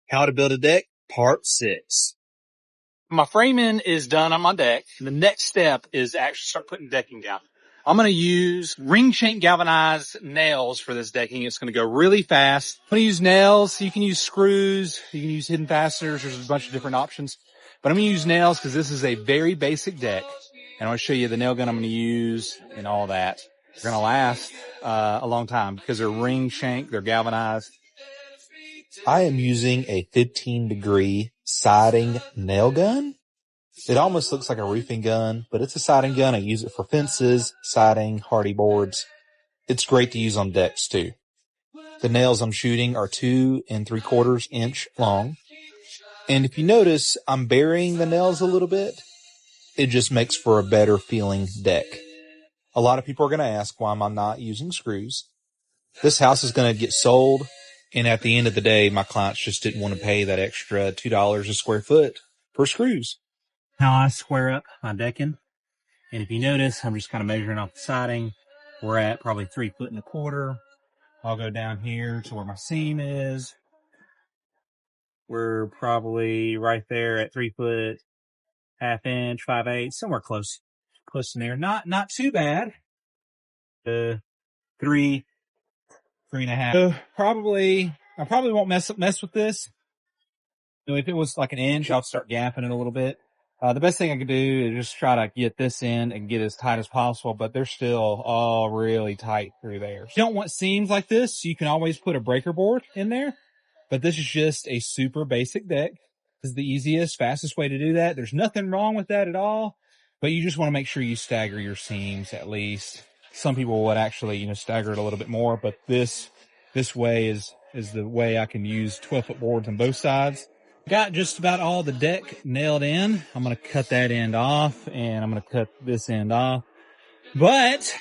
How to build a deck, part 6. My framing is done on my deck. The next step is actually start putting decking down. I'm going to use ring shank galvanized nails for this decking. It's going to go really fast. I'm going to use nails. You can use screws. You can use hidden fasteners. There's a bunch of different options. But I'm going to use nails because this is a very basic deck. And I'm going to show you the nail gun I'm going to use and all that. They're going to last a long time because they're ring shank. They're galvanized. I am using a 15-degree siding nail gun. It almost looks like a roofing gun, but it's a siding gun. I use it for fences, siding, hardy boards. It's great to use on decks too. The nails I'm shooting are 2 3/4 inch long. And if you notice, I'm burying the nails a little bit. It just makes for a better feeling deck. A lot of people are going to ask why am I not using screws. This house is going to get sold. And at the end of the day, my clients just didn't want to pay that extra $2 a square foot for screws. Now I square up my decking. And if you notice, I'm just kind of measuring off the siding. We're at probably 3 1/4. I'll go down here to where my seam is. We're probably right there at 3 foot, 1/2 inch, 5/8, somewhere close in there. Not too bad. 3 3.5. So I probably won't mess with this. You know, if it was like an inch, I'll start gapping it a little bit. The best thing I could do is just try to get this in and get as tight as possible, but they're still all really tight through there. If you don't want seams like this, you can always put a breaker board in there, but this is just a super basic deck. This is the easiest, fastest way to do that. There's nothing wrong with that at all, but you just want to make sure you stagger your seams at least. Some people would actually, stagger it a little bit more, but this way is the way I can use 12-foot boards on both sides. Got just about all the deck nailed in. I'm going to cut that end off and I'm going to cut this end off. But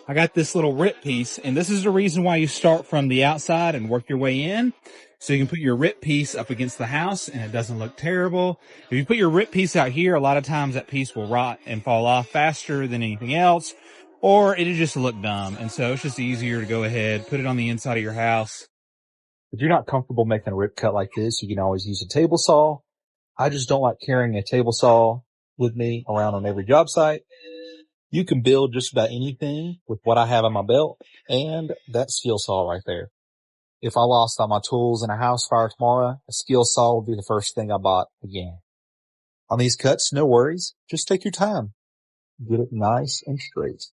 I got this little rip piece, and this is the reason why you start from the outside and work your way in. So you can put your rip piece up against the house and it doesn't look terrible. If you put your rip piece out here, a lot of times that piece will rot and fall off faster than anything else, or it'll just look dumb. And so it's just easier to go ahead, put it on the inside of your house. If you're not comfortable making a rip cut like this, you can always use a table saw. I just don't like carrying a table saw with me around on every job site. You can build just about anything with what I have on my belt and that skill saw right there. If I lost all my tools in a house fire tomorrow, a skill saw would be the first thing I bought again. On these cuts, no worries. Just take your time. Get it nice and straight.